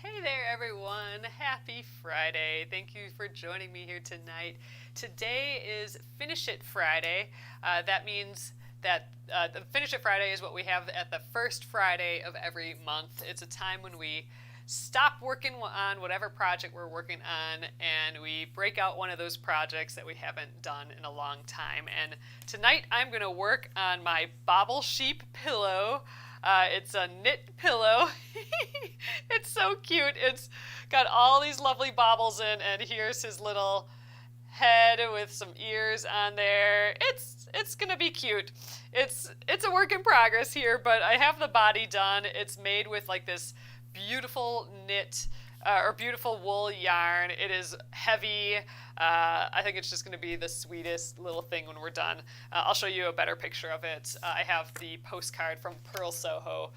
Hey there, everyone. Happy Friday. Thank you for joining me here tonight. Today is Finish It Friday. That means that the Finish It Friday is what we have at the first Friday of every month. It's a time when we stop working on whatever project we're working on and we break out one of those projects that we haven't done in a long time. And tonight I'm going to work on my Bobble sheep pillow. It's a knit pillow. It's so cute. It's got all these lovely baubles in, and here's his little head with some ears on there. It's gonna be cute. It's a work in progress here, but I have the body done. It's made with like this beautiful knit or beautiful wool yarn. It is heavy. I think it's just going to be the sweetest little thing when we're done. I'll show you a better picture of it. I have the postcard from Purl, Soho.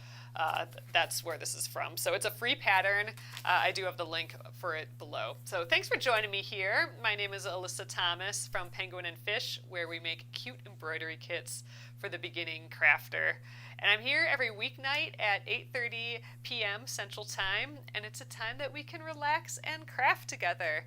That's where this is from. So it's a free pattern. I do have the link for it below. So thanks for joining me here. My name is Alyssa Thomas from Penguin and Fish, where we make cute embroidery kits for the beginning crafter. And I'm here every weeknight at 8:30 p.m. Central Time, and it's a time that we can relax and craft together.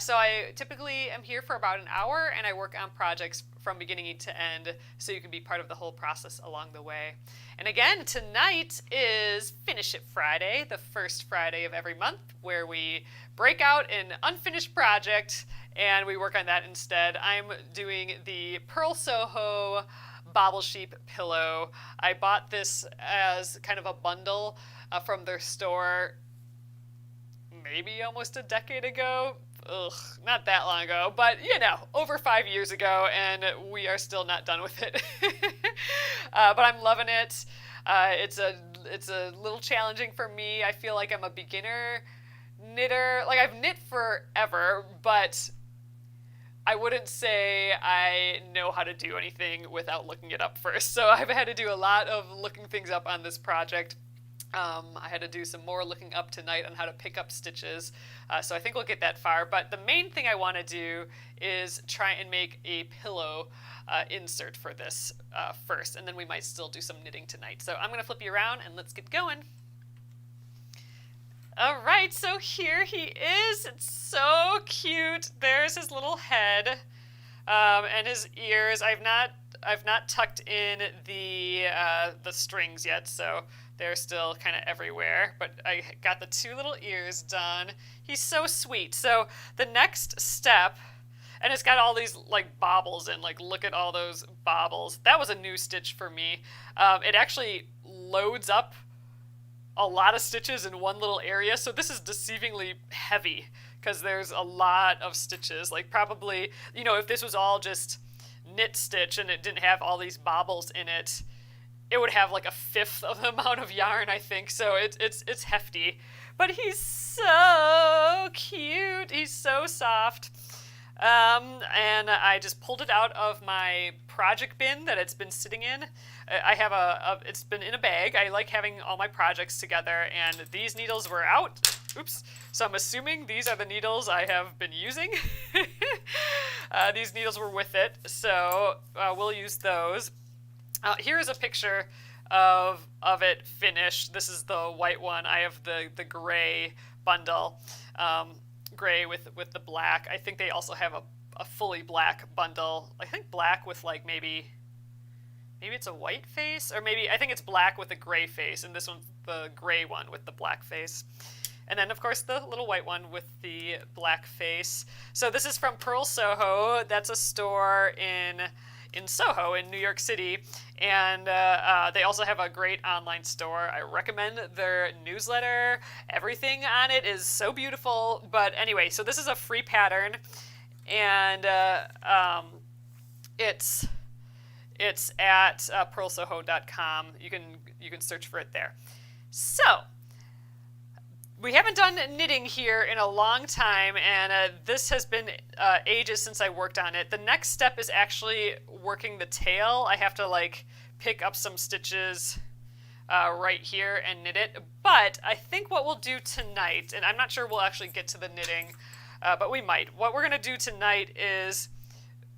So I typically am here for about an hour, and I work on projects from beginning to end, so you can be part of the whole process along the way. And again, tonight is Finish It Friday, the first Friday of every month, where we break out an unfinished project and we work on that instead. I'm doing the Purl Soho Bobble Sheep pillow. I bought this as kind of a bundle from their store maybe almost a decade ago. Ugh, not that long ago, but over 5 years ago, and we are still not done with it. But I'm loving it. It's a little challenging for me. I feel like I'm a beginner knitter. Like, I've knit forever, but I wouldn't say I know how to do anything without looking it up first. So I've had to do a lot of looking things up on this project. I had to do some more looking up tonight on how to pick up stitches, so I think we'll get that far. But the main thing I want to do is try and make a pillow insert for this first, and then we might still do some knitting tonight. So I'm going to flip you around and let's get going. All right, so here he is. It's so cute. There's his little head and his ears. I've not tucked in the strings yet, so they're still kind of everywhere, but I got the two little ears done. He's so sweet. So the next step, and it's got all these like baubles in, like look at all those baubles. That was a new stitch for me. It actually loads up a lot of stitches in one little area, so this is deceivingly heavy because there's a lot of stitches. Like probably, if this was all just knit stitch and it didn't have all these baubles in it, it would have like a fifth of the amount of yarn, I think. So it's hefty, but he's so cute. He's so soft. And I just pulled it out of my project bin that it's been sitting in. I have it's been in a bag. I like having all my projects together, and these needles were out. Oops. So I'm assuming these are the needles I have been using. These needles were with it, so we'll use those. Here's a picture of it finished. This is the white one. I have the gray bundle, gray with the black. I think they also have a fully black bundle. I think black with like maybe it's a white face, or maybe I think it's black with a gray face, and this one's the gray one with the black face. And then, of course, the little white one with the black face. So this is from Purl Soho. That's a store in Soho in New York City, and they also have a great online store. I recommend their newsletter. Everything on it is so beautiful. But anyway, so this is a free pattern, and it's at purlsoho.com. You can search for it there. So we haven't done knitting here in a long time, and this has been ages since I worked on it. The next step is actually working the tail. I have to like pick up some stitches right here and knit it. But I think what we'll do tonight, and I'm not sure we'll actually get to the knitting, but we might. What we're going to do tonight is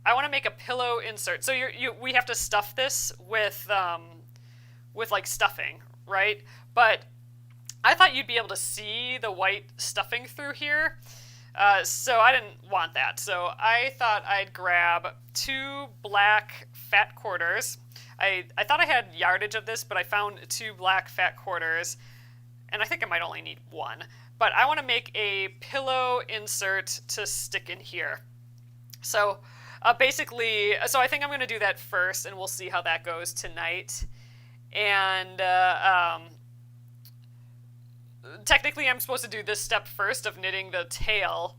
I want to make a pillow insert. So we have to stuff this with like stuffing, right? But I thought you'd be able to see the white stuffing through here, so I didn't want that. So I thought I'd grab 2 black fat quarters. I thought I had yardage of this, but I found 2 black fat quarters, and I think I might only need 1. But I want to make a pillow insert to stick in here. So basically, so I think I'm going to do that first, and we'll see how that goes tonight. And technically I'm supposed to do this step first of knitting the tail,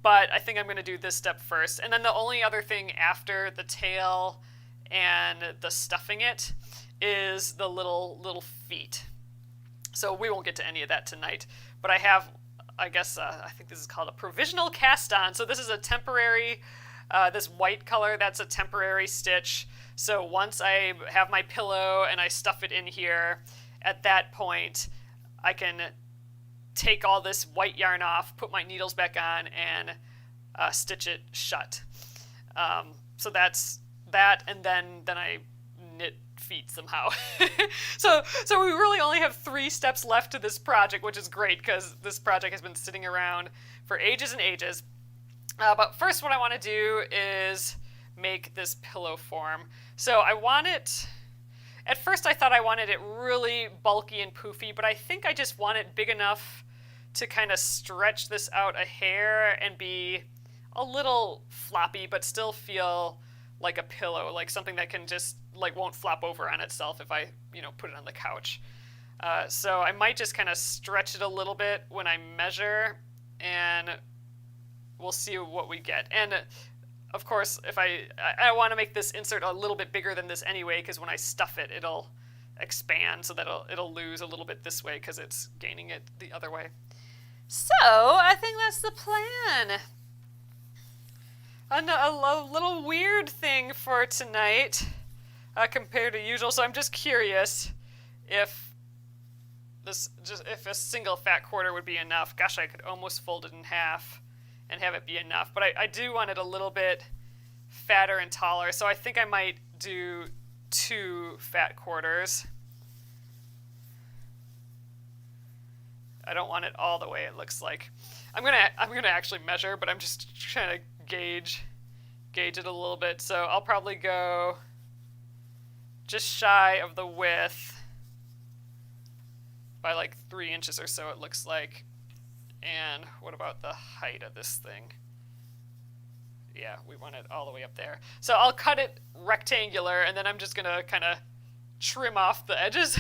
but I think I'm going to do this step first. And then the only other thing after the tail and the stuffing it is the little feet. So we won't get to any of that tonight, but I have, I guess, I think this is called a provisional cast on. So this is a temporary, this white color, that's a temporary stitch. So once I have my pillow and I stuff it in here, at that point, I can take all this white yarn off, put my needles back on, and stitch it shut. So that's that, and then I knit feet somehow. So we really only have 3 steps left to this project, which is great because this project has been sitting around for ages and ages. But first what I want to do is make this pillow form. So I want it, at first I thought I wanted it really bulky and poofy, but I think I just want it big enough to kind of stretch this out a hair and be a little floppy, but still feel like a pillow, like something that can just, like, won't flop over on itself if I, put it on the couch. So I might just kind of stretch it a little bit when I measure, and we'll see what we get. And of course, if I want to make this insert a little bit bigger than this anyway, because when I stuff it, it'll expand, so that it'll lose a little bit this way because it's gaining it the other way. So I think that's the plan. A little weird thing for tonight compared to usual. So I'm just curious if a single fat quarter would be enough. Gosh, I could almost fold it in half and have it be enough. But I do want it a little bit fatter and taller, so I think I might do 2 fat quarters. I don't want it all the way, it looks like. I'm gonna actually measure, but I'm just trying to gauge it a little bit. So I'll probably go just shy of the width by like 3 inches or so, it looks like. And what about the height of this thing? Yeah, we want it all the way up there. So I'll cut it rectangular, and then I'm just gonna kind of trim off the edges.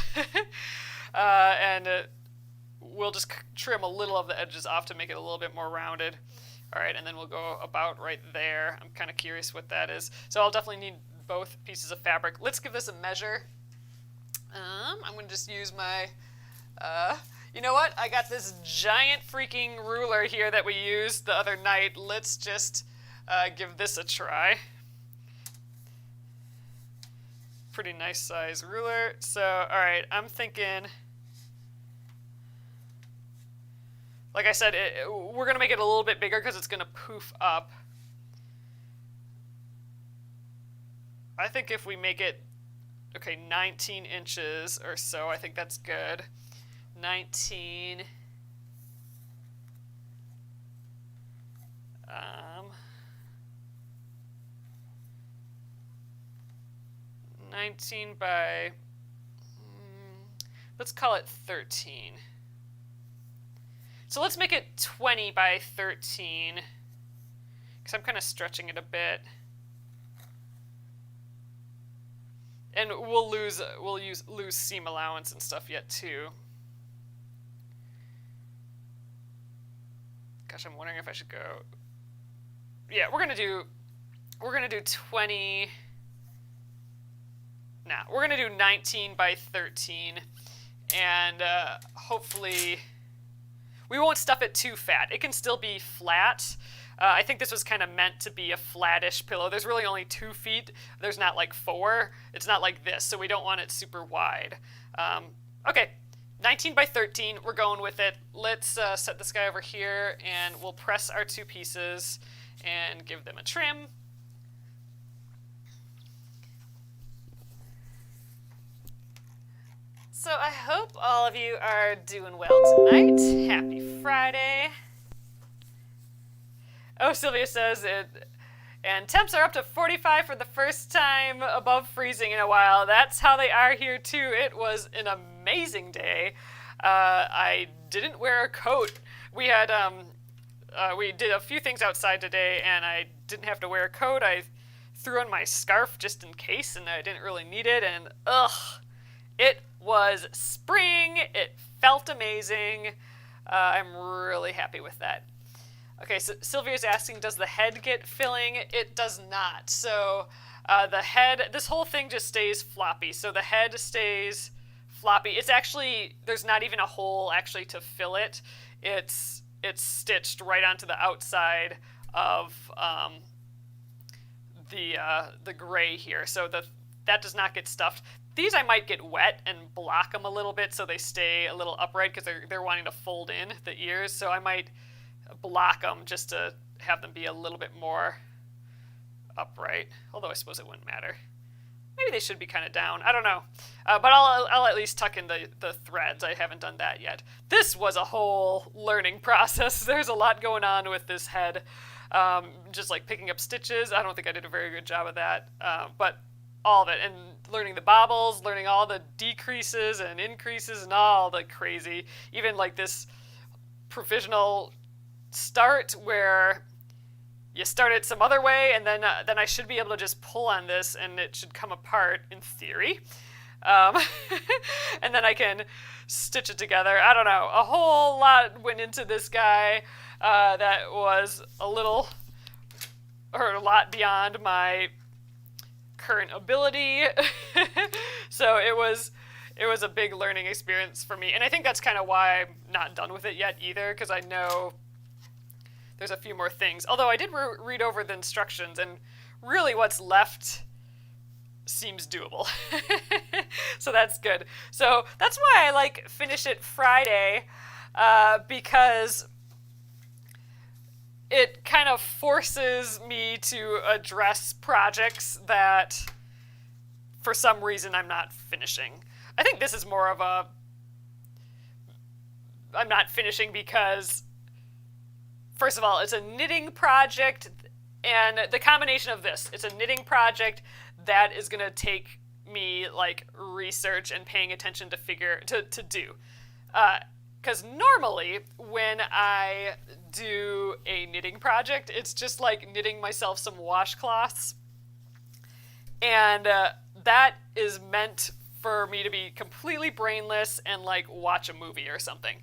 And we'll just trim a little of the edges off to make it a little bit more rounded. All right, and then we'll go about right there. I'm kind of curious what that is. So I'll definitely need both pieces of fabric. Let's give this a measure. I'm going to just use my, you know what? I got this giant freaking ruler here that we used the other night. Let's just give this a try. Pretty nice size ruler. So, all right, I'm thinking, like I said, we're going to make it a little bit bigger because it's going to poof up. I think if we make it, okay, 19 inches or so, I think that's good. 19. 19 by, let's call it 13. So let's make it 20 by 13, because I'm kind of stretching it a bit. And we'll lose seam allowance and stuff yet too. Gosh, I'm wondering if I should go. Yeah, we're gonna do 20. Nah, we're gonna do 19 by 13, and hopefully we won't stuff it too fat. It can still be flat. I think this was kind of meant to be a flattish pillow. There's really only 2 feet. There's not like 4. It's not like this, so we don't want it super wide. Okay, 19 by 13, we're going with it. Let's set this guy over here, and we'll press our 2 pieces and give them a trim. So I hope all of you are doing well tonight. Happy Friday. Oh, Sylvia says it. And temps are up to 45 for the first time above freezing in a while. That's how they are here too. It was an amazing day. I didn't wear a coat. We had we did a few things outside today, and I didn't have to wear a coat. I threw on my scarf just in case, and I didn't really need it. And it was spring. It felt amazing. I'm really happy with that. Okay, so Sylvia's asking, does the head get filling? It does not. So the head, this whole thing just stays floppy. So the head stays floppy. It's actually, there's not even a hole actually to fill it. It's stitched right onto the outside of the gray here. So that does not get stuffed. These I might get wet and block them a little bit so they stay a little upright because they're wanting to fold in the ears. So I might block them just to have them be a little bit more upright. Although I suppose it wouldn't matter. Maybe they should be kind of down. I don't know. But I'll at least tuck in the threads. I haven't done that yet. This was a whole learning process. There's a lot going on with this head. Just like picking up stitches. I don't think I did a very good job of that. But all of it. And learning the bobbles, learning all the decreases and increases and all the crazy. Even like this provisional start where you start it some other way, and then I should be able to just pull on this and it should come apart in theory. And then I can stitch it together. I don't know. A whole lot went into this guy that was a lot beyond my current ability. So it was a big learning experience for me. And I think that's kind of why I'm not done with it yet either, because I know there's a few more things. Although I did read over the instructions, and really what's left seems doable. So that's good. So that's why I like Finish It Friday, because it kind of forces me to address projects that for some reason I'm not finishing. I think this is more of I'm not finishing because, first of all, it's a knitting project, and the combination of this, it's a knitting project that is going to take me like research and paying attention to do. Because normally when I do a knitting project, it's just like knitting myself some washcloths, and that is meant for me to be completely brainless and like watch a movie or something.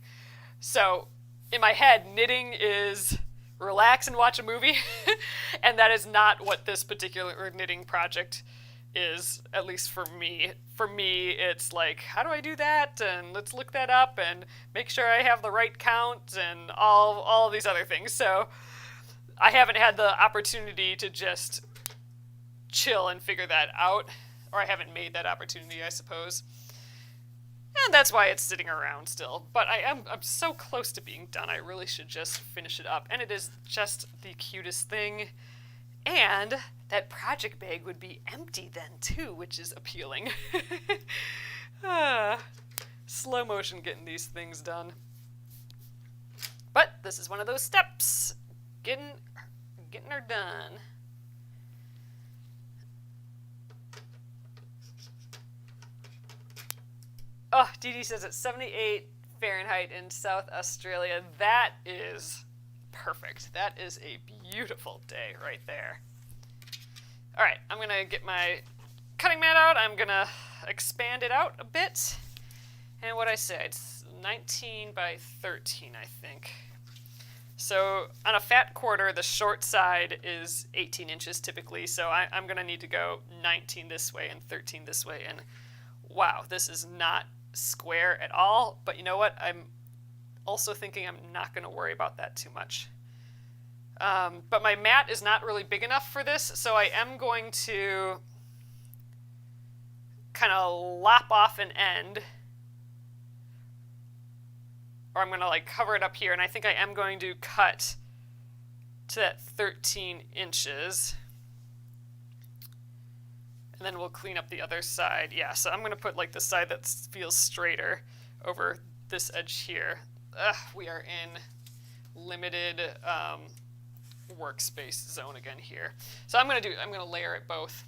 So in my head, knitting is relax and watch a movie, and that is not what this particular knitting project is, at least for me. For me, it's like, how do I do that? And let's look that up and make sure I have the right count and all of these other things. So I haven't had the opportunity to just chill and figure that out, or I haven't made that opportunity, I suppose. And that's why it's sitting around still. But I'm so close to being done. I really should just finish it up. And it is just the cutest thing. And that project bag would be empty then too, which is appealing. Slow motion getting these things done. But this is one of those steps. Getting her done. Oh, Dee Dee says it's 78 Fahrenheit in South Australia. That is perfect. That is a beautiful day right there. All right, I'm going to get my cutting mat out. I'm going to expand it out a bit. And what I said, it's 19 by 13, I think. So on a fat quarter, the short side is 18 inches typically. So I'm going to need to go 19 this way and 13 this way. And wow, this is not square at all, but you know what? I'm also thinking I'm not going to worry about that too much. But my mat is not really big enough for this, so I am going to kind of lop off an end, or I'm going to like cover it up here, and I think I am going to cut to that 13 inches. And then we'll clean up the other side. Yeah, so I'm going to put like the side that feels straighter over this edge here. Ugh, we are in limited workspace zone again here. So I'm going to layer it both.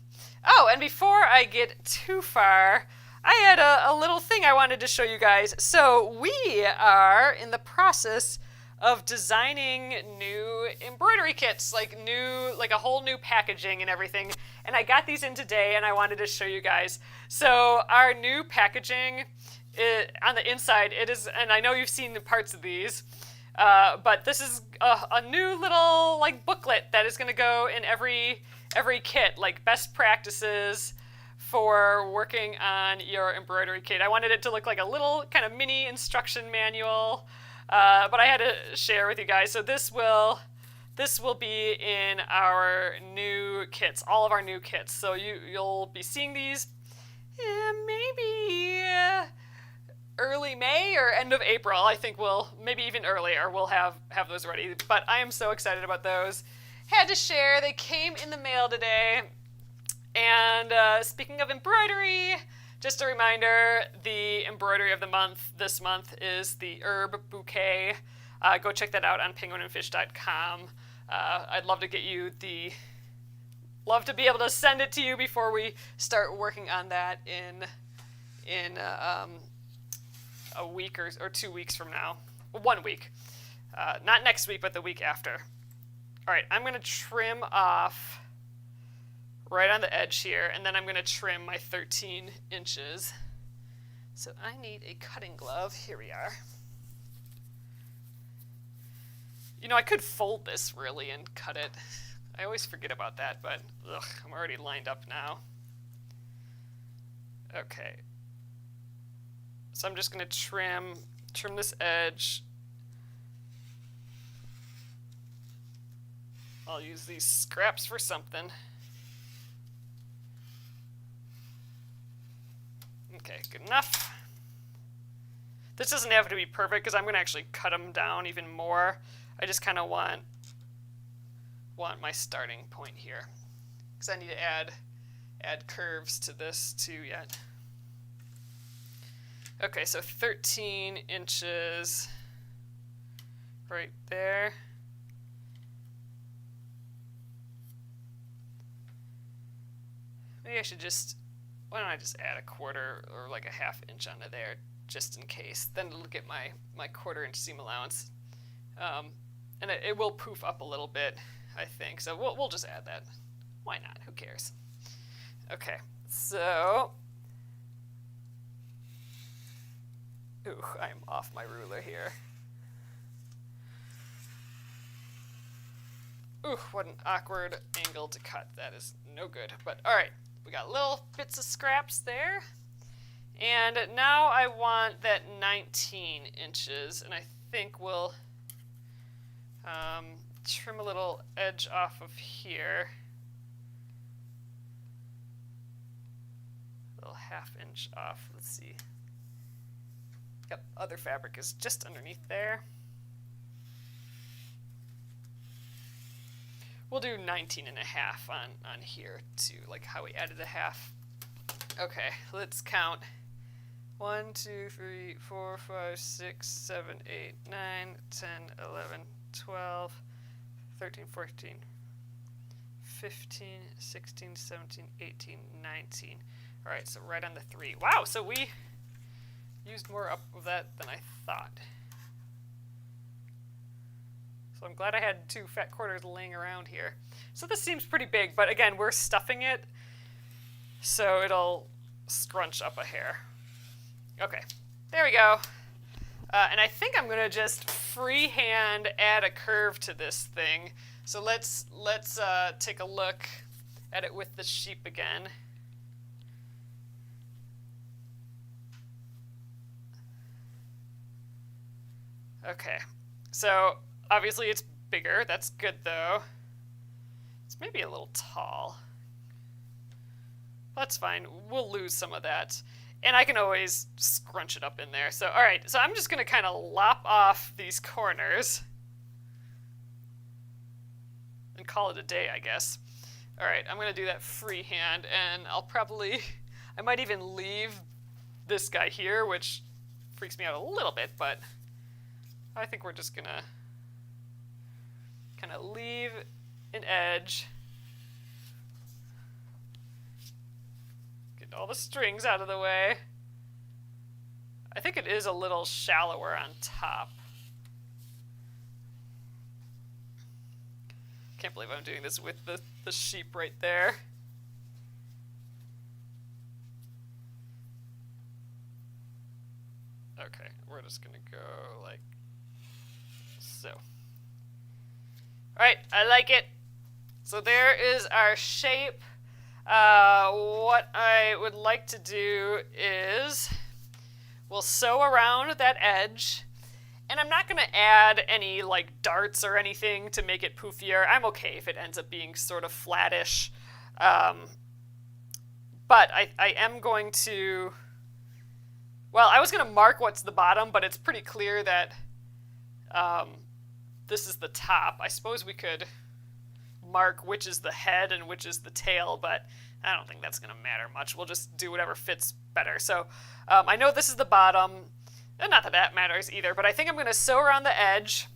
Oh, and before I get too far, I had a little thing I wanted to show you guys. So we are in the process of designing new embroidery kits, like a whole new packaging and everything. And I got these in today and I wanted to show you guys. So our new packaging, on the inside, it is, and I know you've seen the parts of these, but this is a new little like booklet that is going to go in every kit, like best practices for working on your embroidery kit. I wanted it to look like a little kind of mini instruction manual, but I had to share with you guys. So this will be in our new kits, all of our new kits. So you'll be seeing these maybe early May or end of April. I think maybe even earlier, we'll have those ready. But I am so excited about those. Had to share, they came in the mail today. And speaking of embroidery, just a reminder, the embroidery of the month this month is the herb bouquet. Go check that out on penguinandfish.com. I'd love to love to be able to send it to you before we start working on that in a week or 2 weeks from now. Well, 1 week. Not next week, but the week after. All right, I'm going to trim off right on the edge here, and then I'm going to trim my 13 inches. So I need a cutting glove. Here we are. You know, I could fold this really and cut it. I always forget about that, but I'm already lined up now. Okay. So I'm just going to trim this edge. I'll use these scraps for something. Okay, good enough. This doesn't have to be perfect because I'm going to actually cut them down even more. I just kind of want my starting point here because I need to add curves to this too yet. Okay, so 13 inches right there. Maybe I should why don't I just add a quarter or like a half inch onto there just in case. Then it'll get my quarter-inch seam allowance. And it will poof up a little bit, I think. So we'll just add that. Why not? Who cares? Okay, so... Ooh, I'm off my ruler here. Ooh, what an awkward angle to cut. That is no good. But all right, we got little bits of scraps there. And now I want that 19 inches, and I think we'll trim a little edge off of here. A little half-inch off. Let's see. Yep, other fabric is just underneath there. We'll do 19 and a half on here too, like how we added a half. Okay, let's count. 1, 2, 3, 4, 5, 6, 7, 8, 9, 10, 11, 12, 13, 14, 15, 16, 17, 18, 19. All right, so right on the 3. Wow, so we used more up of that than I thought. So I'm glad I had 2 fat quarters laying around here. So this seems pretty big, but again, we're stuffing it, so it'll scrunch up a hair. Okay, there we go. And I think I'm gonna just freehand add a curve to this thing. So let's take a look at it with the sheep again. Okay, so obviously it's bigger. That's good though. It's maybe a little tall. That's fine. We'll lose some of that. And I can always scrunch it up in there. So, all right. So I'm just going to kind of lop off these corners and call it a day, I guess. Alright, I'm going to do that freehand, and I might even leave this guy here, which freaks me out a little bit, but I think we're just going to kind of leave an edge. Get all the strings out of the way. I think it is a little shallower on top. Can't believe I'm doing this with the sheep right there. Okay, we're just gonna go like so. Alright, I like it. So there is our shape. What I would like to do is we'll sew around that edge. And I'm not going to add any like darts or anything to make it poofier. I'm okay if it ends up being sort of flattish. But I am going to... Well, I was going to mark what's the bottom, but it's pretty clear that this is the top. I suppose we could mark which is the head and which is the tail, but I don't think that's going to matter much. We'll just do whatever fits better. So I know this is the bottom. And not that that matters either, but I think I'm going to sew around the edge,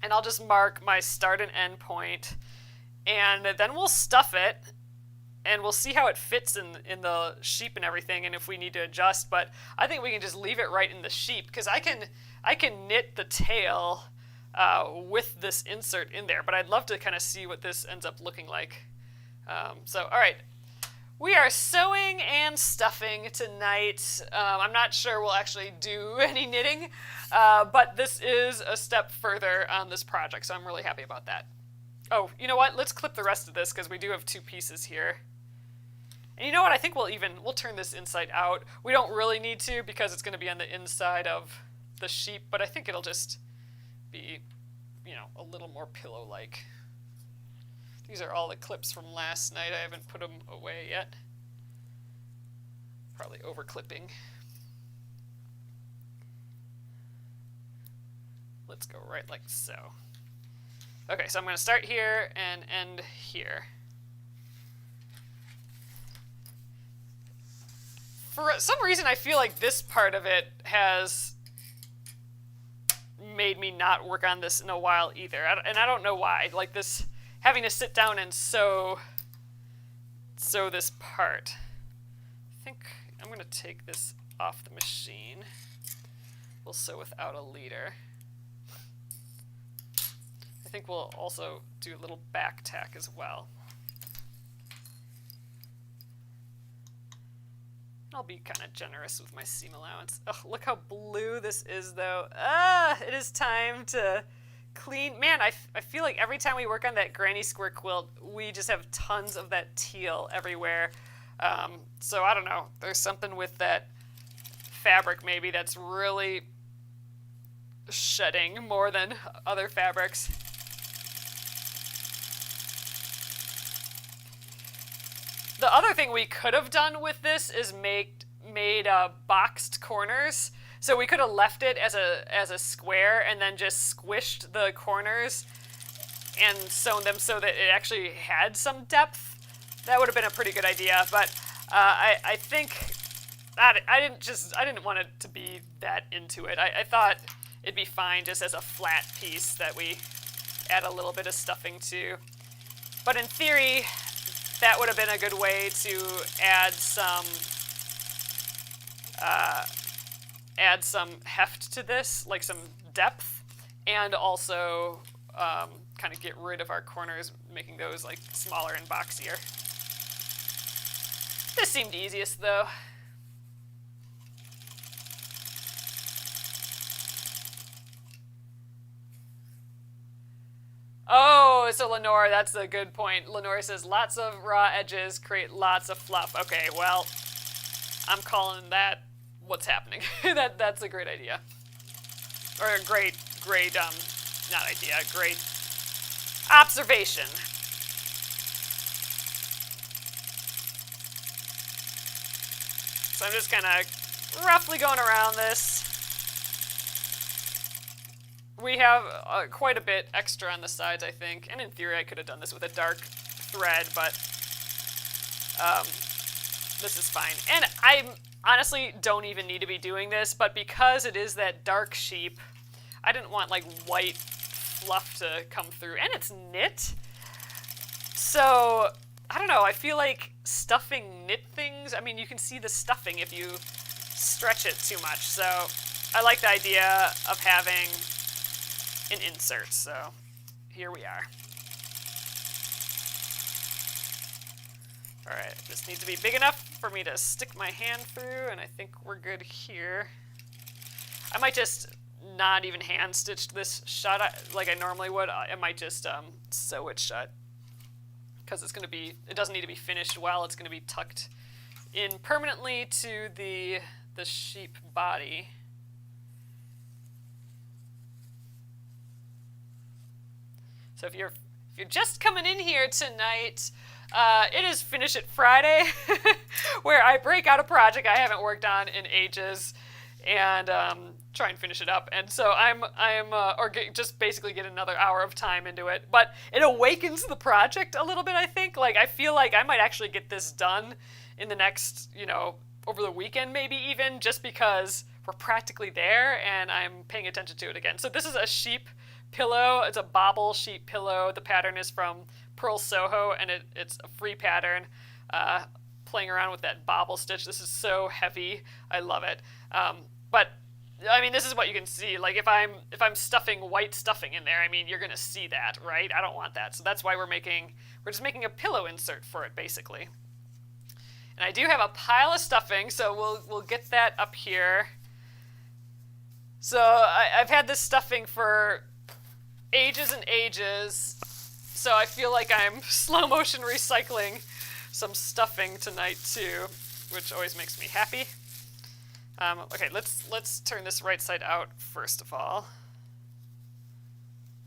and I'll just mark my start and end point, and then we'll stuff it, and we'll see how it fits in the sheep and everything, and if we need to adjust. But I think we can just leave it right in the sheep, because I can knit the tail with this insert in there, but I'd love to kind of see what this ends up looking like. So, all right. We are sewing and stuffing tonight. I'm not sure we'll actually do any knitting, but this is a step further on this project, so I'm really happy about that. Oh, you know what? Let's clip the rest of this because we do have two pieces here. And you know what? I think we'll turn this inside out. We don't really need to because it's going to be on the inside of the sheep, but I think it'll just be, you know, a little more pillow-like. These are all the clips from last night. I haven't put them away yet. Probably over-clipping. Let's go right like so. Okay, so I'm going to start here and end here. For some reason, I feel like this part of it has made me not work on this in a while either. And I don't know why. Like this... Having to sit down and sew this part. I think I'm going to take this off the machine. We'll sew without a leader. I think we'll also do a little back tack as well. I'll be kind of generous with my seam allowance. Oh, look how blue this is, though. It is time to... clean. Man, I feel like every time we work on that granny square quilt, we just have tons of that teal everywhere. So I don't know. There's something with that fabric maybe that's really shedding more than other fabrics. The other thing we could have done with this is made boxed corners. So we could have left it as a square and then just squished the corners and sewn them so that it actually had some depth. That would have been a pretty good idea, but I think I didn't want it to be that into it. I thought it'd be fine just as a flat piece that we add a little bit of stuffing to. But in theory, that would have been a good way to add some heft to this, like some depth, and also kind of get rid of our corners, making those like smaller and boxier. This seemed easiest though. Oh, so Lenore, that's a good point. Lenore says lots of raw edges create lots of fluff. Okay, well, I'm calling that what's happening. That's a great idea. Or a great, not idea, great observation. So I'm just kind of roughly going around this. We have quite a bit extra on the sides, I think. And in theory, I could have done this with a dark thread, but this is fine. And I honestly don't even need to be doing this, but because it is that dark sheep, I didn't want like white fluff to come through. And it's knit. So, I don't know, I feel like stuffing knit things, I mean, you can see the stuffing if you stretch it too much. So, I like the idea of having an insert. So, here we are. Alright, this needs to be big enough for me to stick my hand through, and I think we're good here. I might just not even hand stitch this shut like I normally would. I might just sew it shut, because it's going to be, it doesn't need to be finished well, it's going to be tucked in permanently to the sheep body. So if you're just coming in here tonight, it is Finish It Friday, where I break out a project I haven't worked on in ages and try and finish it up. And so just basically get another hour of time into it. But it awakens the project a little bit, I think. Like, I feel like I might actually get this done in the next, over the weekend maybe even, just because we're practically there and I'm paying attention to it again. So this is a sheep pillow. It's a Bobble sheep pillow. The pattern is from Purl Soho, and it's a free pattern. Playing around with that Bobble stitch. This is so heavy. I love it. But I mean, this is what you can see. Like, if I'm stuffing white stuffing in there, I mean, you're gonna see that, right? I don't want that. So that's why we're just making a pillow insert for it, basically. And I do have a pile of stuffing, so we'll get that up here. So I've had this stuffing for ages and ages, so I feel like I'm slow motion recycling some stuffing tonight too, which always makes me happy. Okay, let's turn this right side out first of all,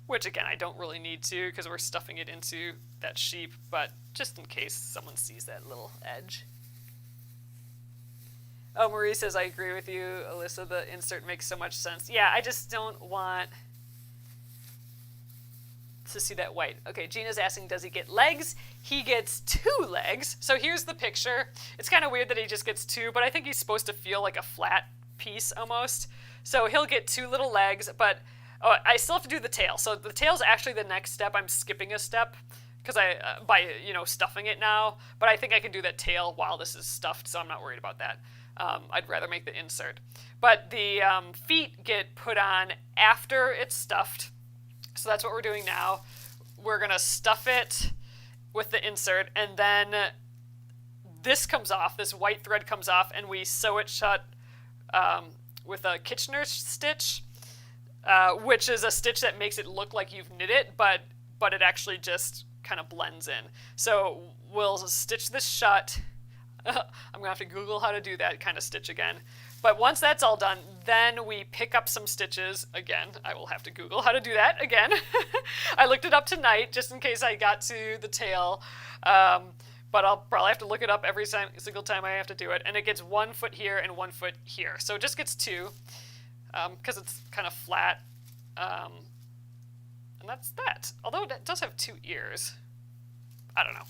which again I don't really need to because we're stuffing it into that sheep, but just in case someone sees that little edge. Oh, Marie says, I agree with you, Alyssa, the insert makes so much sense. Yeah, I just don't want to see that white. Okay, Gina's asking, does he get legs? He gets 2 legs. So here's the picture. It's kind of weird that he just gets 2, but I think he's supposed to feel like a flat piece almost. So he'll get 2 little legs, but I still have to do the tail. So the tail's actually the next step. I'm skipping a step because by stuffing it now, but I think I can do that tail while this is stuffed, so I'm not worried about that. I'd rather make the insert. But the feet get put on after it's stuffed. So that's what we're doing now. We're going to stuff it with the insert, and then this comes off, this white thread comes off, and we sew it shut with a Kitchener stitch, which is a stitch that makes it look like you've knit it, but it actually just kind of blends in. So we'll stitch this shut. I'm going to have to Google how to do that kind of stitch again. But once that's all done, then we pick up some stitches. Again, I will have to Google how to do that again. I looked it up tonight just in case I got to the tail. But I'll probably have to look it up every single time I have to do it. And it gets 1 foot here and 1 foot here. So it just gets 2 because it's kind of flat. And that's that. Although it does have 2 ears. I don't know.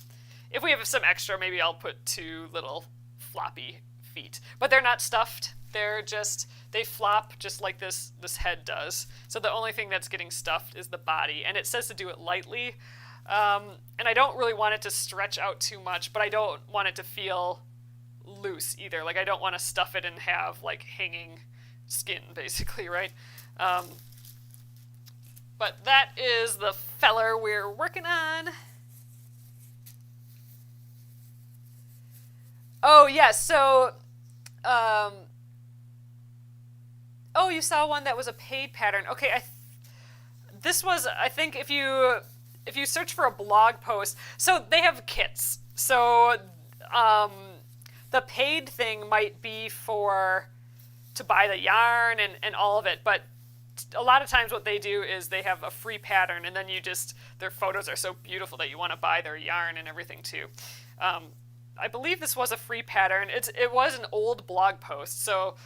If we have some extra, maybe I'll put 2 little floppy feet. But they're not stuffed. They flop just like this head does. So the only thing that's getting stuffed is the body. And it says to do it lightly. And I don't really want it to stretch out too much, but I don't want it to feel loose either. Like, I don't want to stuff it and have, like, hanging skin, basically, right? But that is the feller we're working on. Oh, yes, yeah, so... oh, you saw one that was a paid pattern. Okay, this was, I think, if you search for a blog post, so they have kits. So the paid thing might be to buy the yarn and all of it, but a lot of times what they do is they have a free pattern, and then their photos are so beautiful that you want to buy their yarn and everything too. I believe this was a free pattern. It was an old blog post, so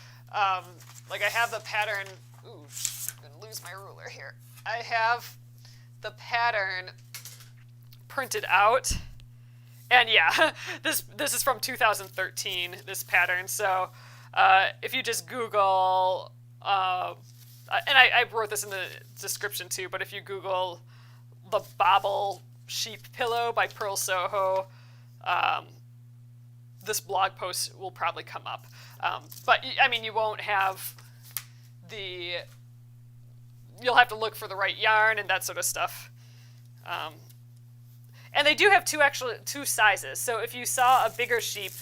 like I have the pattern. Ooh, I'm gonna lose my ruler here. I have the pattern printed out. And yeah, this is from 2013, this pattern. So if you just Google, and I wrote this in the description too, but if you Google the Bobble sheep pillow by Purl Soho, this blog post will probably come up. But I mean, you won't have you'll have to look for the right yarn and that sort of stuff. And they do have two sizes. So if you saw a bigger sheep,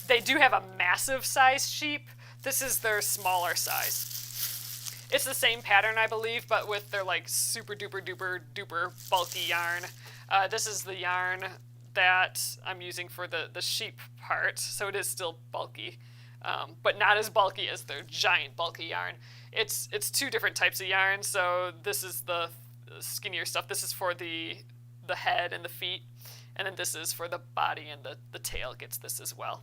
they do have a massive size sheep. This is their smaller size. It's the same pattern, I believe, but with their like super duper duper duper bulky yarn. This is the yarn that I'm using for the sheep part, so it is still bulky, but not as bulky as their giant bulky yarn. It's two different types of yarn. So this is the skinnier stuff. This is for the head and the feet, and then this is for the body, and the tail gets this as well.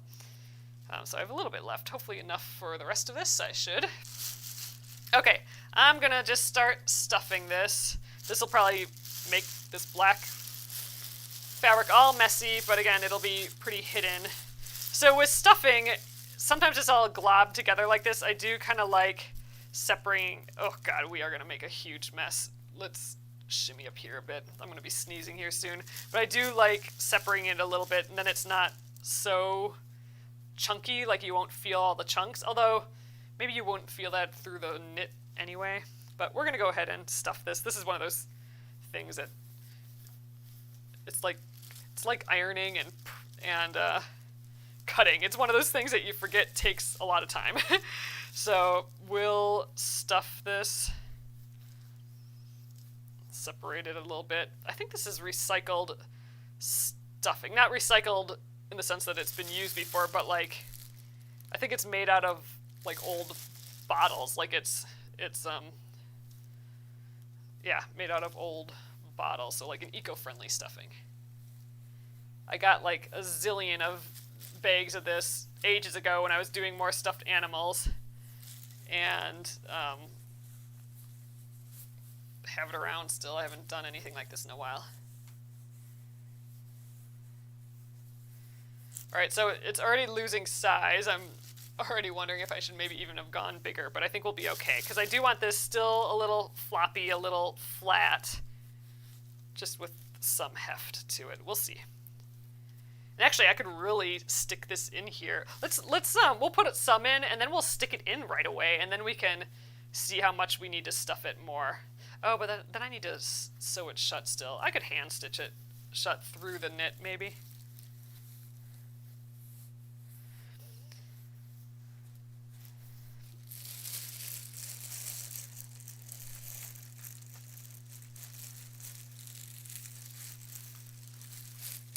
So I have a little bit left, hopefully enough for the rest of this, I should. Okay, I'm gonna just start stuffing this. This will probably make this black fabric all messy, but again, it'll be pretty hidden. So with stuffing, sometimes it's all globbed together like this. I do kind of like separating. Oh god, we are gonna make a huge mess. Let's shimmy up here a bit. I'm gonna be sneezing here soon. But I do like separating it a little bit, and then it's not so chunky, like you won't feel all the chunks. Although, maybe you won't feel that through the knit anyway. But we're gonna go ahead and stuff this. This is one of those things that it's like ironing and cutting. It's one of those things that you forget takes a lot of time. So we'll stuff this. Separate it a little bit. I think this is recycled stuffing. Not recycled in the sense that it's been used before, but like I think it's made out of like old bottles. Like it's made out of old bottles, so like an eco-friendly stuffing. I got like a zillion of bags of this ages ago when I was doing more stuffed animals, and have it around still. I haven't done anything like this in a while. Alright, so it's already losing size. I'm already wondering if I should maybe even have gone bigger, but I think we'll be okay, because I do want this still a little floppy, a little flat, just with some heft to it. We'll see. And actually, I could really stick this in here. We'll put some in, and then we'll stick it in right away, and then we can see how much we need to stuff it more. Oh, but then I need to sew it shut still. I could hand stitch it shut through the knit, maybe.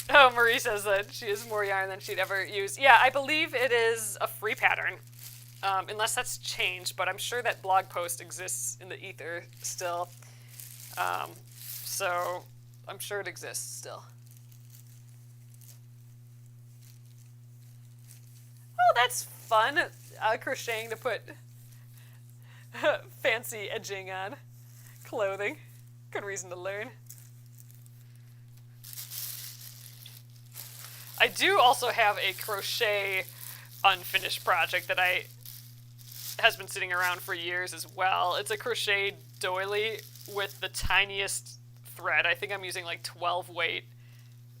Oh, Marie says that she has more yarn than she'd ever use. Yeah, I believe it is a free pattern, unless that's changed, but I'm sure that blog post exists in the ether still. So I'm sure it exists still. Oh, that's fun, crocheting to put fancy edging on clothing. Good reason to learn. I do also have a crochet unfinished project that has been sitting around for years as well. It's a crochet doily with the tiniest thread. I think I'm using like 12 weight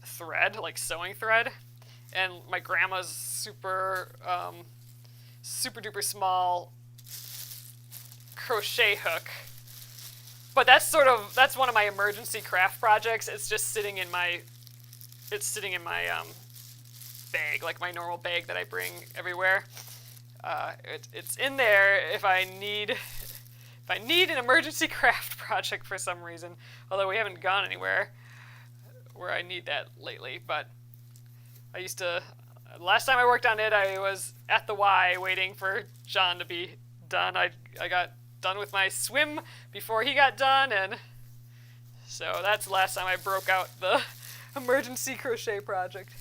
thread, like sewing thread. And my grandma's super duper small crochet hook. But that's one of my emergency craft projects. It's just sitting in my bag, like my normal bag that I bring everywhere. It's in there if I need an emergency craft project for some reason. Although we haven't gone anywhere where I need that lately. But I used to. Last time I worked on it, I was at the Y waiting for John to be done. I got done with my swim before he got done, and so that's the last time I broke out the emergency crochet project.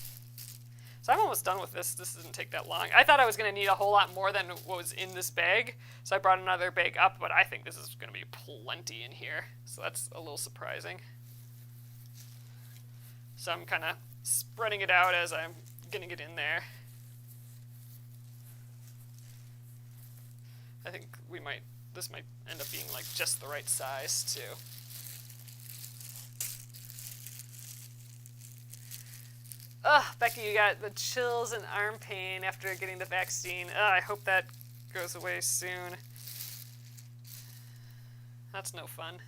So I'm almost done with this. This doesn't take that long. I thought I was going to need a whole lot more than what was in this bag, so I brought another bag up, but I think this is going to be plenty in here, so that's a little surprising. So I'm kind of spreading it out as I'm getting it in there. I think this might end up being like just the right size too. Ugh, Becky, you got the chills and arm pain after getting the vaccine. Ugh, I hope that goes away soon. That's no fun.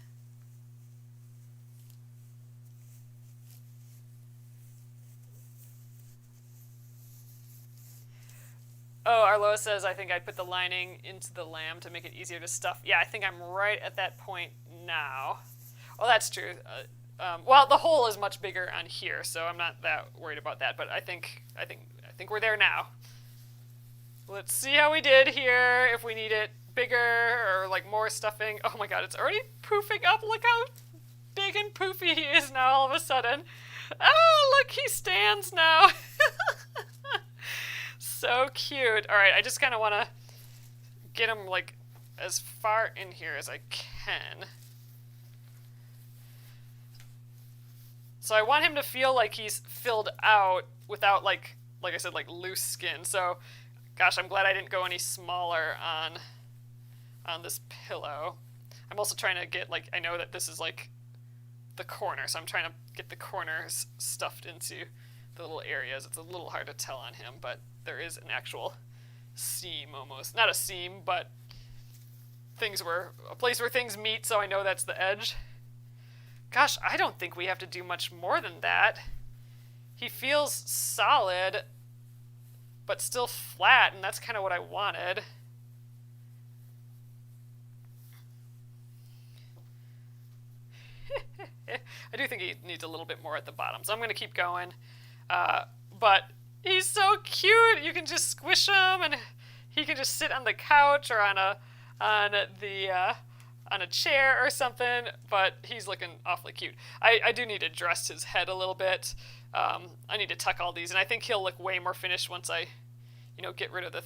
Oh, Arloa says, I think I put the lining into the lamb to make it easier to stuff. Yeah, I think I'm right at that point now. Oh, that's true. Well, the hole is much bigger on here, so I'm not that worried about that. But I think we're there now. Let's see how we did here. If we need it bigger or like more stuffing. Oh my God, it's already poofing up. Look how big and poofy he is now all of a sudden. Oh, look, he stands now. So cute. All right, I just kind of want to get him like as far in here as I can. So I want him to feel like he's filled out without like I said, like loose skin. So, gosh, I'm glad I didn't go any smaller on this pillow. I'm also trying to get like, I know that this is like the corner, so I'm trying to get the corners stuffed into the little areas. It's a little hard to tell on him, but there is an actual seam almost. Not a seam, but a place where things meet, so I know that's the edge. Gosh, I don't think we have to do much more than that. He feels solid, but still flat, and that's kind of what I wanted. I do think he needs a little bit more at the bottom, so I'm going to keep going. But he's so cute. You can just squish him, and he can just sit on the couch or on a chair or something. But he's looking awfully cute. I do need to dress his head a little bit. I need to tuck all these, and I think he'll look way more finished once I, get rid of the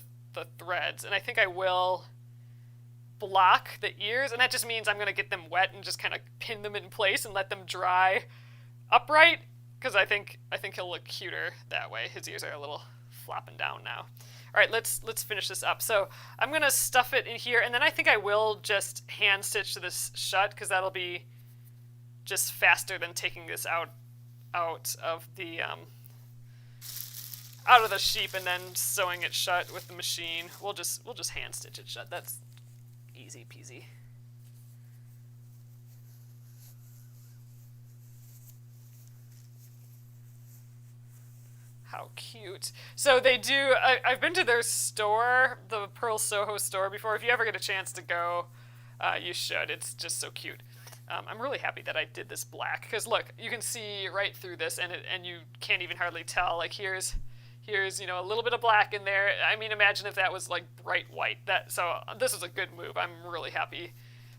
threads. And I think I will block the ears, and that just means I'm going to get them wet and just kind of pin them in place and let them dry upright, because I think he'll look cuter that way. His ears are a little flopping down now. All right, let's finish this up. So I'm going to stuff it in here, and then I think I will just hand stitch this shut, because that'll be just faster than taking this out of the sheep and then sewing it shut with the machine. We'll just hand stitch it shut. That's easy peasy. How cute. So they do, I've been to their store, the Purl Soho store before. If you ever get a chance to go, you should. It's just so cute. I'm really happy that I did this black, because look, you can see right through this, and you can't even hardly tell. Like here's a little bit of black in there. I mean, imagine if that was like bright white. So this is a good move. I'm really happy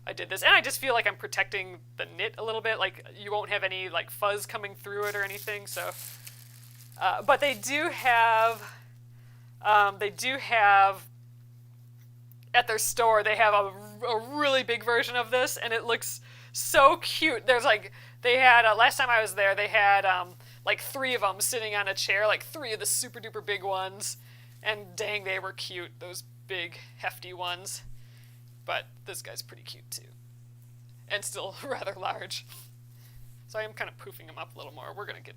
I did this, and I just feel like I'm protecting the knit a little bit. Like you won't have any like fuzz coming through it or anything. So, but they do have at their store. They have a really big version of this, and it looks so cute. There's like they had last time I was there, they had like 3 of them sitting on a chair, like 3 of the super duper big ones, and dang, they were cute, those big hefty ones. But this guy's pretty cute too, and still rather large. So I am kind of poofing him up a little more. We're gonna get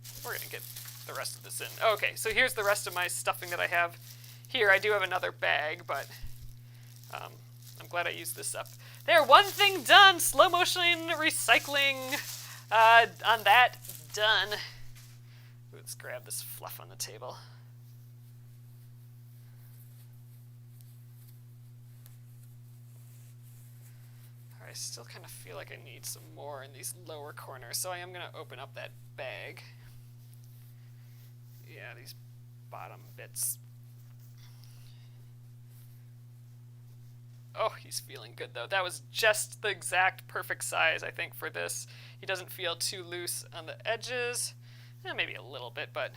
the rest of this in. Okay, so here's the rest of my stuffing that I have here. I do have another bag, but I'm glad I used this up. There, one thing done. Slow motion recycling on that, done. Let's grab this fluff on the table. I still kind of feel like I need some more in these lower corners, so I am going to open up that bag. Yeah, these bottom bits. Oh, he's feeling good, though. That was just the exact perfect size, I think, for this. He doesn't feel too loose on the edges. Maybe a little bit, but,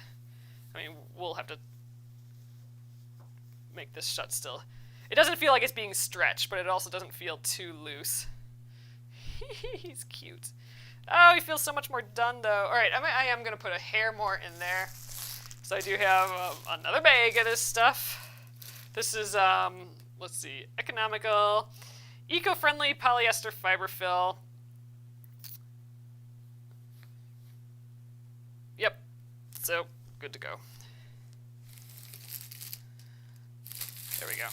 I mean, we'll have to make this shut still. It doesn't feel like it's being stretched, but it also doesn't feel too loose. He's cute. Oh, he feels so much more done, though. All right, I am going to put a hair more in there. So I do have another bag of this stuff. This is, let's see, economical, eco-friendly polyester fiber fill. Yep, so good to go. There we go.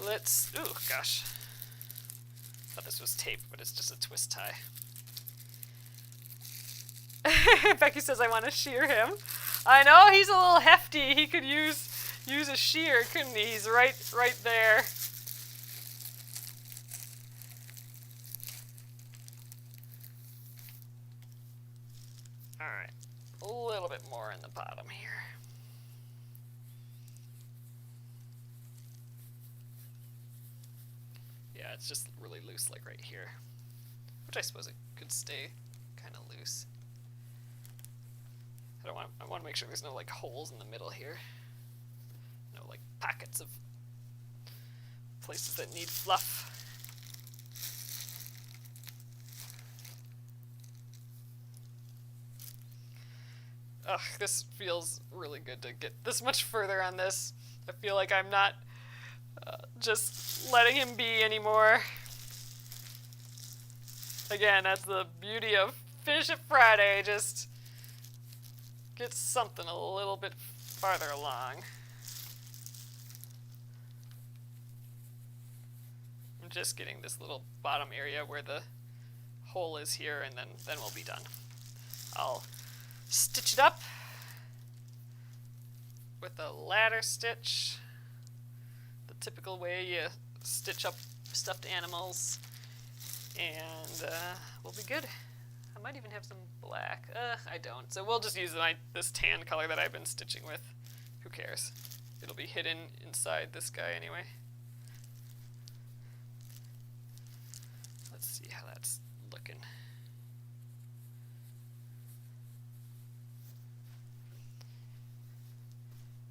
Let's, ooh, gosh. Thought this was tape, but it's just a twist tie. Becky says I want to shear him. I know, he's a little hefty. He could use a shear, couldn't he? He's right there. All right, a little bit more in the bottom here. Yeah, it's just really loose, like right here, which I suppose it could stay kind of loose. I want to make sure there's no like holes in the middle here. No like pockets of places that need fluff. Ugh, this feels really good to get this much further on this. I feel like I'm not just letting him be anymore. Again, that's the beauty of Finish It Friday. Just get something a little bit farther along. I'm just getting this little bottom area where the hole is here, and then we'll be done. I'll stitch it up with a ladder stitch, the typical way you stitch up stuffed animals, and we'll be good. I might even have some black. I don't. So we'll just use this tan color that I've been stitching with. Who cares? It'll be hidden inside this guy anyway. Let's see how that's looking.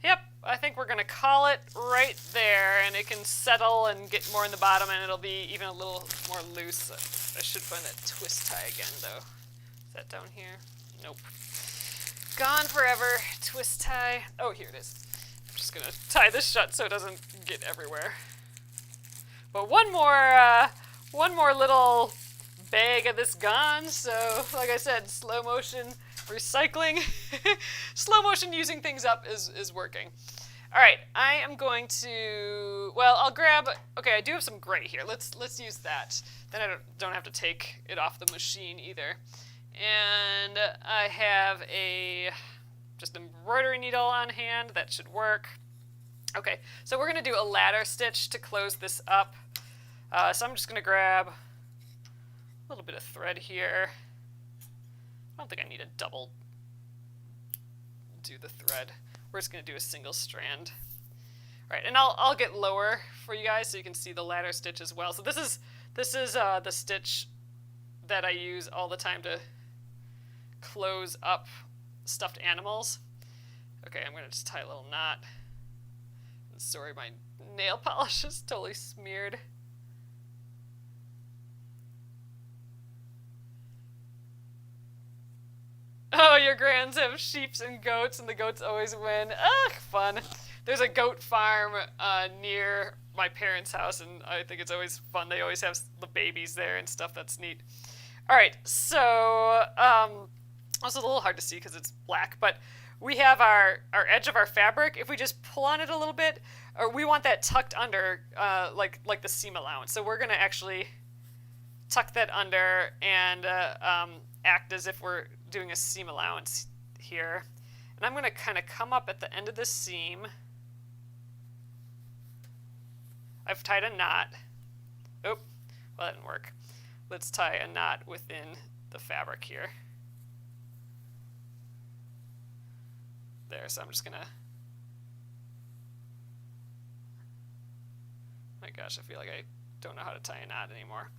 Yep, I think we're going to call it right there, and it can settle and get more in the bottom, and it'll be even a little more loose. I should find that twist tie again, though. Is that down here? Nope. Gone forever. Twist tie. Oh, here it is. I'm just going to tie this shut so it doesn't get everywhere. But one more little bag of this gone. So, like I said, slow motion recycling. Slow motion using things up is working. All right, I am going to, well, I'll grab, okay, I do have some gray here. Let's use that. Then I don't have to take it off the machine either. And I have just an embroidery needle on hand. That should work. Okay, so we're going to do a ladder stitch to close this up. So I'm just going to grab a little bit of thread here. I don't think I need to double do the thread. We're just going to do a single strand. All right, and I'll get lower for you guys so you can see the ladder stitch as well. So this is the stitch that I use all the time to close up stuffed animals. Okay, I'm going to just tie a little knot. And sorry, my nail polish is totally smeared. Oh, your grands have sheeps and goats, and the goats always win. Ugh, fun. There's a goat farm near my parents' house, and I think it's always fun. They always have the babies there and stuff. That's neat. All right, so also a little hard to see because it's black, but we have our edge of our fabric. If we just pull on it a little bit, or we want that tucked under, like the seam allowance. So we're going to actually tuck that under and act as if we're doing a seam allowance here. And I'm going to kind of come up at the end of this seam. I've tied a knot. Oh, well, that didn't work. Let's tie a knot within the fabric here. There, so I'm just going to... My gosh, I feel like I don't know how to tie a knot anymore.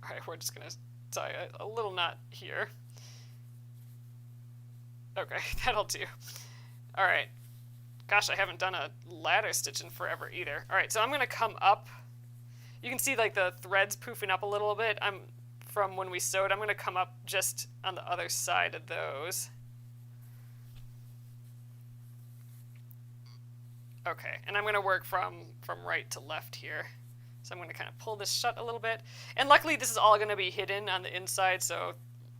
All right, we're just going to tie a little knot here. Okay, that'll do. All right. Gosh, I haven't done a ladder stitch in forever either. All right, so I'm going to come up. You can see like the threads poofing up a little bit. I'm from when we sewed. I'm going to come up just on the other side of those. Okay, and I'm going to work from right to left here. So I'm going to kind of pull this shut a little bit. And luckily this is all going to be hidden on the inside, so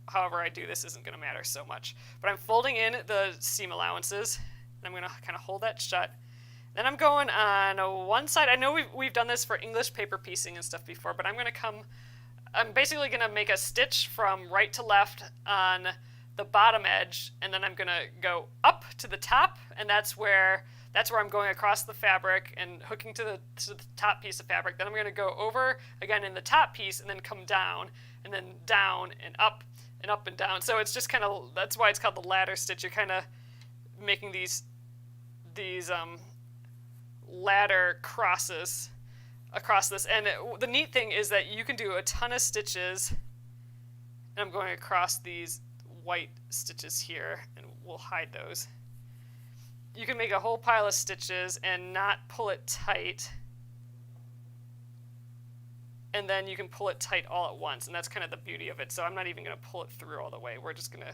however I do this isn't going to matter so much. But I'm folding in the seam allowances, and I'm going to kind of hold that shut. Then I'm going on one side. I know we've done this for English paper piecing and stuff before, but I'm basically going to make a stitch from right to left on the bottom edge, and then I'm going to go up to the top, and that's where I'm going across the fabric and hooking to the top piece of fabric. Then I'm going to go over again in the top piece and then come down and then down and up and down. So it's just kind of, that's why it's called the ladder stitch. You're kind of making these ladder crosses across this. And the neat thing is that you can do a ton of stitches. And I'm going across these white stitches here, and we'll hide those. You can make a whole pile of stitches and not pull it tight. And then you can pull it tight all at once, and that's kind of the beauty of it. So I'm not even going to pull it through all the way. We're just going to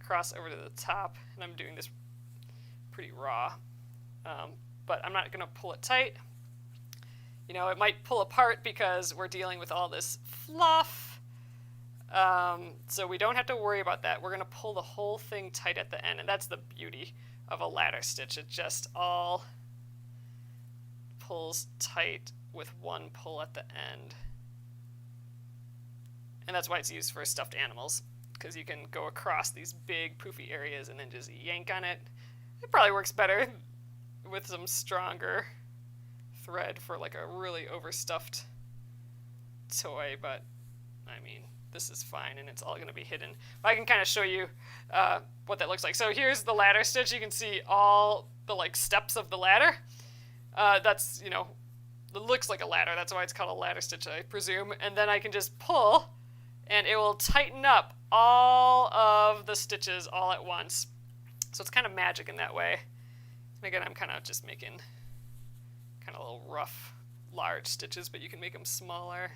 cross over to the top, and I'm doing this pretty raw. But I'm not going to pull it tight. You know, it might pull apart because we're dealing with all this fluff. So we don't have to worry about that. We're going to pull the whole thing tight at the end, and that's the beauty of a ladder stitch. It just all pulls tight with one pull at the end. And that's why it's used for stuffed animals, because you can go across these big poofy areas and then just yank on it. It probably works better with some stronger thread for like a really overstuffed toy, but I mean, this is fine and it's all going to be hidden. But I can kind of show you what that looks like. So here's the ladder stitch. You can see all the like steps of the ladder. That's, you know, it looks like a ladder. That's why it's called a ladder stitch, I presume. And then I can just pull and it will tighten up all of the stitches all at once. So it's kind of magic in that way. And again, I'm kind of just making kind of little rough, large stitches, but you can make them smaller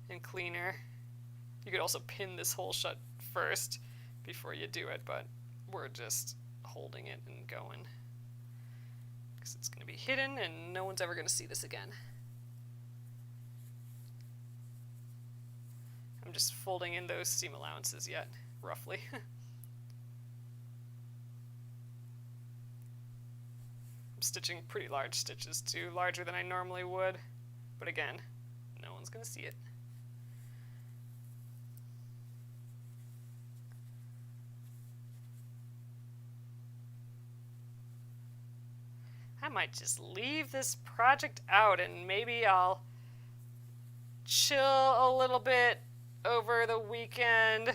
and cleaner. You could also pin this hole shut first before you do it, but we're just holding it and going because it's going to be hidden and no one's ever going to see this again. I'm just folding in those seam allowances yet, roughly. I'm stitching pretty large stitches too, larger than I normally would, but again, no one's going to see it. I might just leave this project out and maybe I'll chill a little bit over the weekend.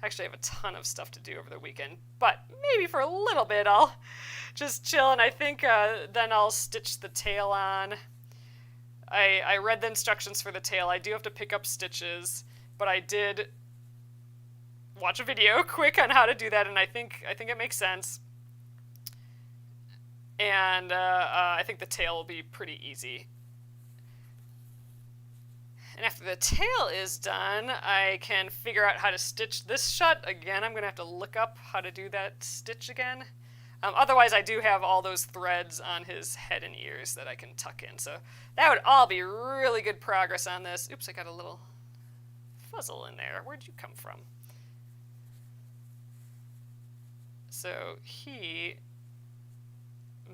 Actually, I have a ton of stuff to do over the weekend, but maybe for a little bit I'll just chill, and I think then I'll stitch the tail on. I read the instructions for the tail. I do have to pick up stitches, but I did watch a video quick on how to do that, and I think it makes sense. And I think the tail will be pretty easy. And after the tail is done, I can figure out how to stitch this shut. Again, I'm going to have to look up how to do that stitch again. Otherwise, I do have all those threads on his head and ears that I can tuck in. So that would all be really good progress on this. Oops, I got a little fuzzle in there. Where'd you come from? So he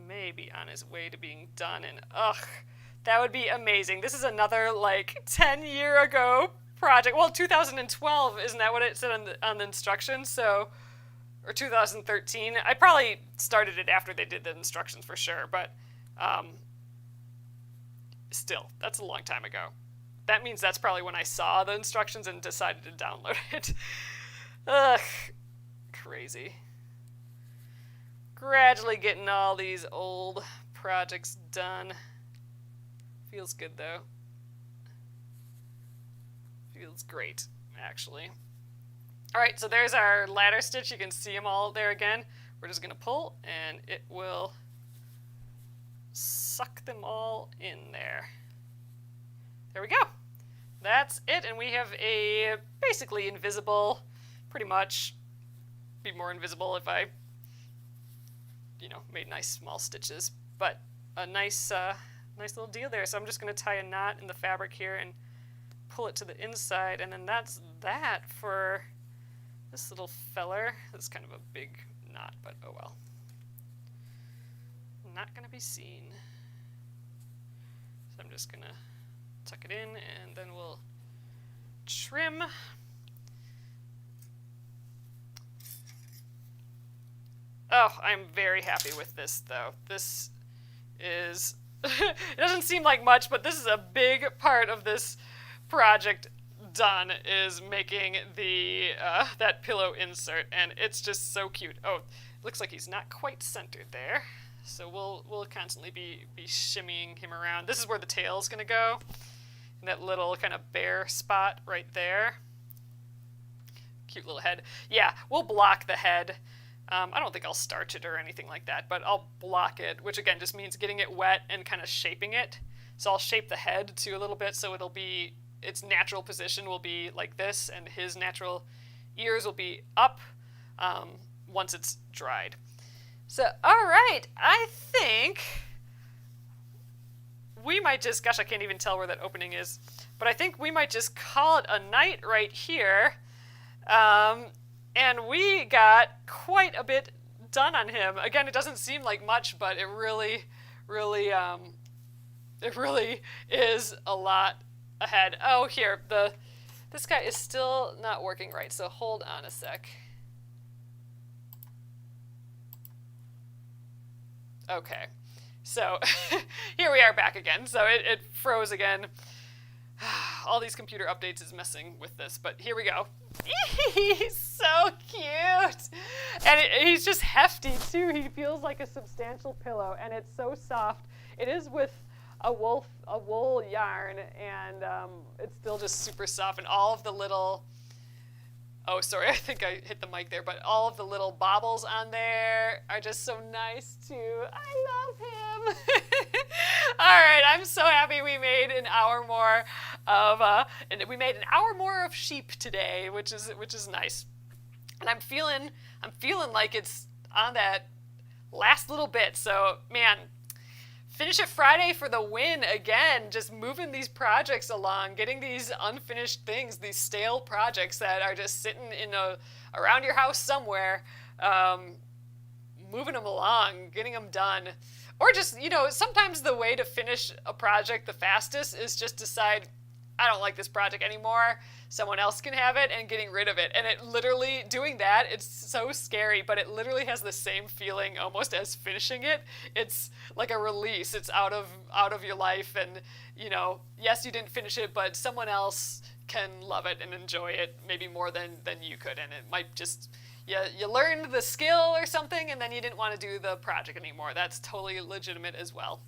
may be on his way to being done, and ugh, that would be amazing. This is another like 10-year ago project. Well, 2012, isn't that what it said on the instructions? So, or 2013. I probably started it after they did the instructions for sure, but still, that's a long time ago. That means that's probably when I saw the instructions and decided to download it. Ugh, crazy. Gradually getting all these old projects done. Feels good though. Feels great, actually. Alright, so there's our ladder stitch. You can see them all there again. We're just going to pull and it will suck them all in there. There we go. that's it, and we have a basically invisible, pretty much, be more invisible if I, made nice small stitches, but a nice little deal there. So I'm just going to tie a knot in the fabric here and pull it to the inside, and then that's that for this little feller. That's kind of a big knot, but oh well. Not going to be seen. So I'm just going to tuck it in, and then we'll trim. Oh, I'm very happy with this, though. This is, it doesn't seem like much, but this is a big part of this project done, is making the that pillow insert, and it's just so cute. Oh, looks like he's not quite centered there, so we'll constantly be shimmying him around. This is where the tail's gonna go, in that little kind of bare spot right there. Cute little head. Yeah, we'll block the head. I don't think I'll starch it or anything like that, but I'll block it, which again just means getting it wet and kind of shaping it. So I'll shape the head too a little bit, so it'll be, its natural position will be like this, and his natural ears will be up once it's dried. So, all right, I think we might just, gosh, I can't even tell where that opening is, but I think we might just call it a night right here. And we got quite a bit done on him. Again, it doesn't seem like much, but it really is a lot ahead. Oh, here, this guy is still not working right, so hold on a sec. Okay, so here we are back again. So it froze again. All these computer updates is messing with this, but here we go. He's so cute, and he's just hefty too. He feels like a substantial pillow, and it's so soft. It is with a wool yarn, and it's still just super soft. And all of the little, oh sorry, I think I hit the mic there, but all of the little bobbles on there are just so nice too. I love him. All right, I'm so happy we made an hour more of and we made an hour more of sheep today, which is nice. And I'm feeling like it's on that last little bit. So man, Finish It Friday for the win again. Just moving these projects along, getting these unfinished things, these stale projects that are just sitting around your house somewhere, moving them along, getting them done. Or just, sometimes the way to finish a project the fastest is just decide, I don't like this project anymore, someone else can have it, and getting rid of it. And it literally, doing that, it's so scary, but it literally has the same feeling almost as finishing it. It's like a release. It's out of your life, and, yes, you didn't finish it, but someone else can love it and enjoy it maybe more than you could, and it might just... You learned the skill or something, and then you didn't want to do the project anymore. That's totally legitimate as well.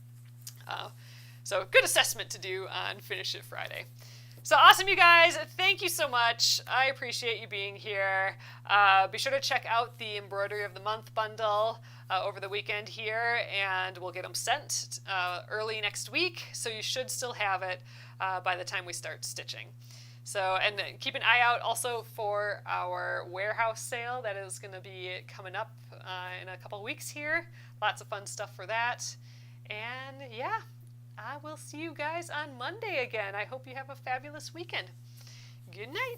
So good assessment to do on Finish It Friday. So awesome, you guys. Thank you so much. I appreciate you being here. Be sure to check out the Embroidery of the Month bundle over the weekend here, and we'll get them sent early next week, so you should still have it by the time we start stitching. So, and keep an eye out also for our warehouse sale that is going to be coming up in a couple weeks here. Lots of fun stuff for that. And yeah, I will see you guys on Monday again. I hope you have a fabulous weekend. Good night.